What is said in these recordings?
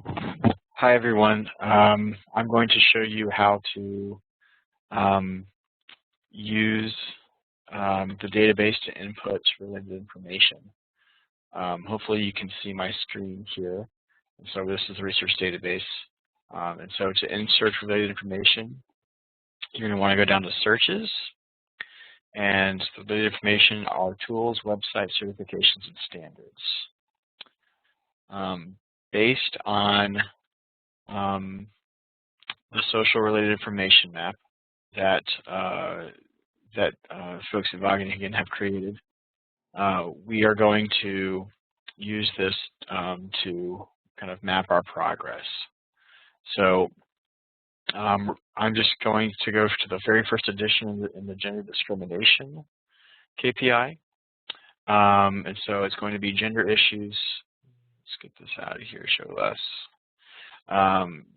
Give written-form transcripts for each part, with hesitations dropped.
Hi, everyone. I'm going to show you how to use the database to input related information. Hopefully you can see my screen here. And so this is the research database. And so to insert related information, you're going to want to go down to searches. And the related information are tools, websites, certifications, and standards. Based on the social related information map that folks at Wageningen have created, we are going to use this to kind of map our progress. So I'm just going to go to the very first edition in the gender discrimination KPI. And so it's going to be gender issues. Let's get this out of here, show less.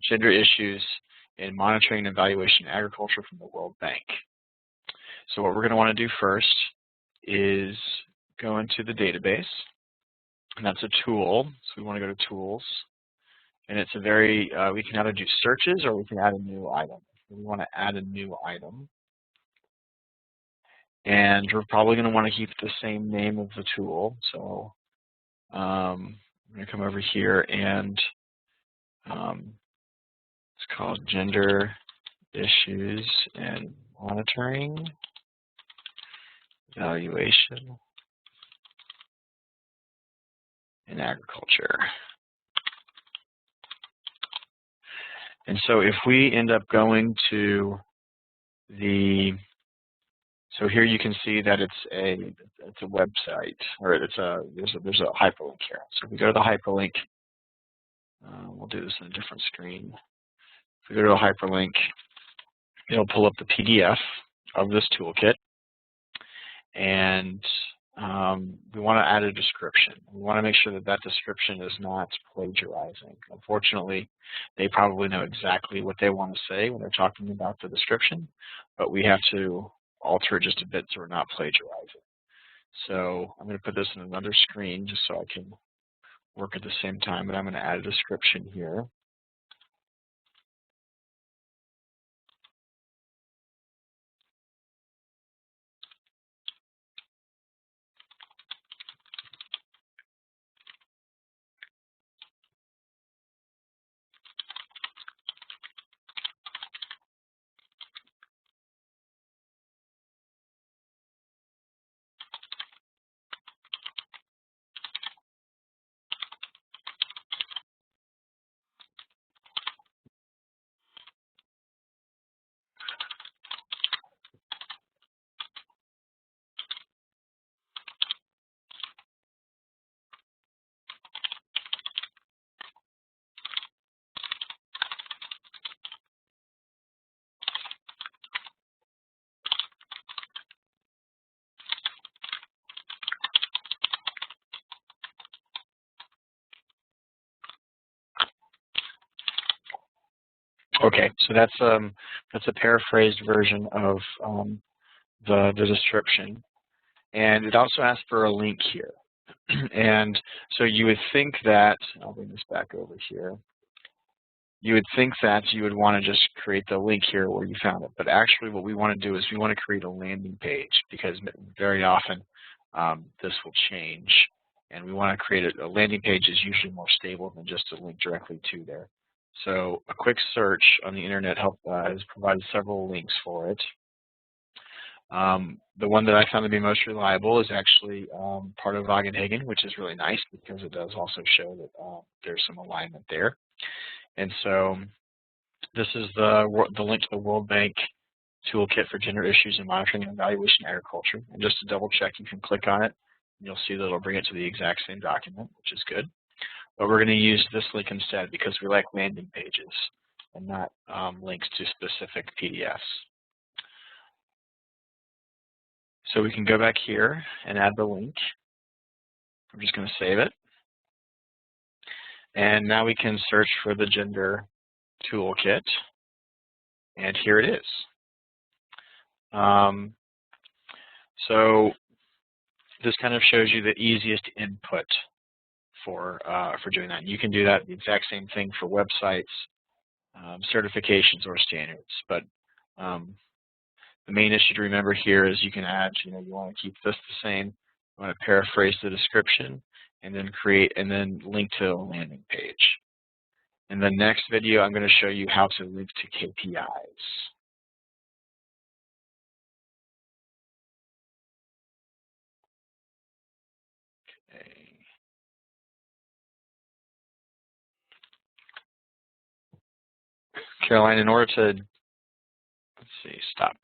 Gender issues in monitoring and evaluation in agriculture from the World Bank. So what we're going to want to do first is go into the database, and that's a tool. So we want to go to tools, and it's a very, we can either do searches or we can add a new item. We want to add a new item, and we're probably going to want to keep the same name of the tool. So I'm going to come over here, and it's called Gender Issues and Monitoring Evaluation in Agriculture. And so if we end up going to the, so here you can see that it's a website, or there's a hyperlink here. So if we go to the hyperlink, we'll do this on a different screen. If we go to a hyperlink, it'll pull up the PDF of this toolkit, and we want to add a description. We want to make sure that that description is not plagiarizing. Unfortunately, they probably know exactly what they want to say when they're talking about the description, but we have to alter it just a bit so we're not plagiarizing. So I'm going to put this in another screen just so I can work at the same time, but I'm going to add a description here. Okay, so that's a paraphrased version of the description, and it also asks for a link here. And so you would think that, I'll bring this back over here, you would think that you would want to just create the link here where you found it, but actually what we want to do is we want to create a landing page, because very often this will change, and we want to create a landing page is usually more stable than just a link directly to there. So a quick search on the internet has provided several links for it. The one that I found to be most reliable is actually part of Wageningen, which is really nice because it does also show that there's some alignment there. And so this is the link to the World Bank Toolkit for Gender Issues in Monitoring and Evaluation in Agriculture. And just to double check, you can click on it, and you'll see that it'll bring it to the exact same document, which is good. But we're going to use this link instead because we like landing pages and not links to specific PDFs. So we can go back here and add the link. I'm just going to save it. And now we can search for the gender toolkit. And here it is. So this kind of shows you the easiest input for doing that. And you can do that the exact same thing for websites, certifications, or standards. But the main issue to remember here is you can add, you want to keep this the same. You want to paraphrase the description, and then link to a landing page. In the next video, I'm going to show you how to link to KPIs. Okay. Caroline, in order to, let's see, stop.